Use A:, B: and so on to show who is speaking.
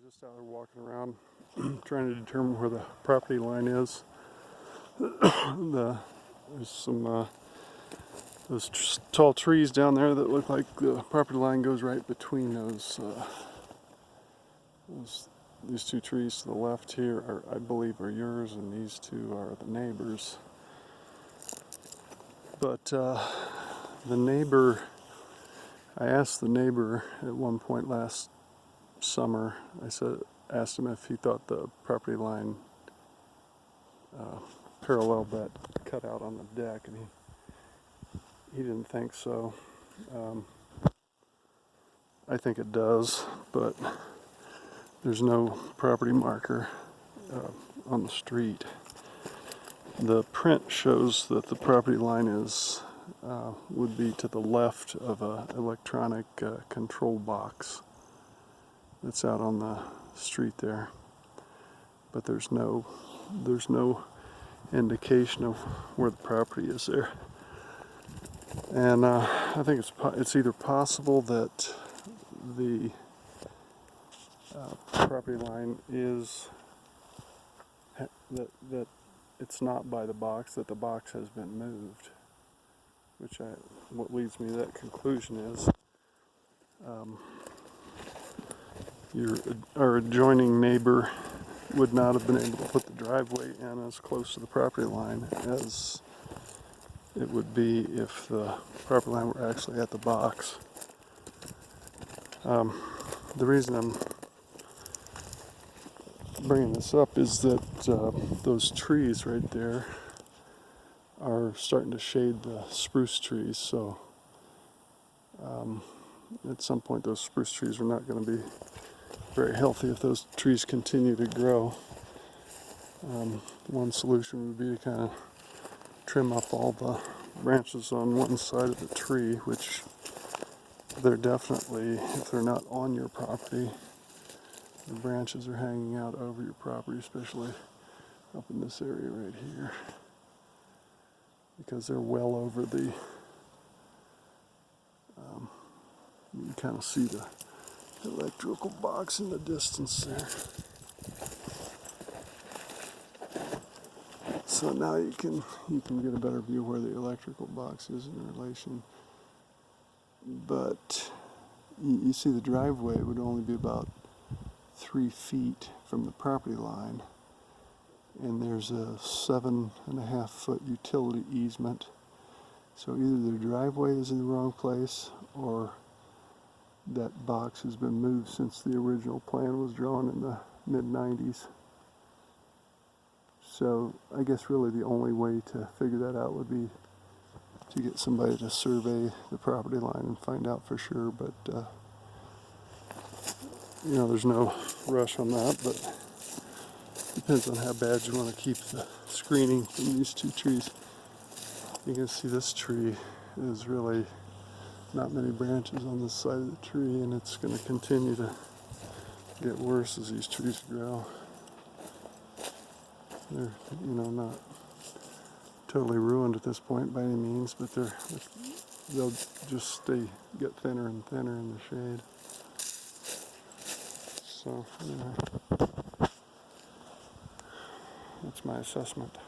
A: just out there walking around trying to determine where the property line is. There's some those tall trees down there that look like the property line goes right between these two trees to the left here are, I believe, are yours, and these two are the neighbors. But the neighbor, I asked the neighbor at one point last summer, asked him if he thought the property line paralleled that cutout on the deck, and he didn't think so. I think it does, but there's no property marker on the street. The print shows that the property line would be to the left of an electronic control box that's out on the street there, but there's no indication of where the property is there. And I think it's either possible that the property line is that it's not by the box, that the box has been moved, what leads me to that conclusion is our adjoining neighbor would not have been able to put the driveway in as close to the property line as it would be if the property line were actually at the box. The reason I'm bringing this up is that those trees right there are starting to shade the spruce trees, so at some point those spruce trees are not going to be very healthy if those trees continue to grow. One solution would be to kind of trim up all the branches on one side of the tree, which they're definitely, if they're not on your property, the branches are hanging out over your property, especially up in this area right here, because they're well over the, you can kind of see the electrical box in the distance there. So now you can get a better view where the electrical box is in relation. But you see the driveway would only be about 3 feet from the property line, and there's a 7.5 foot utility easement. So either the driveway is in the wrong place, or that box has been moved since the original plan was drawn in the mid-90s. So I guess really the only way to figure that out would be to get somebody to survey the property line and find out for sure, but there's no rush on that, but depends on how bad you want to keep the screening from these two trees. You can see this tree is really not many branches on this side of the tree, and it's going to continue to get worse as these trees grow. They're, not totally ruined at this point by any means, but they'll just get thinner and thinner in the shade. So, that's my assessment.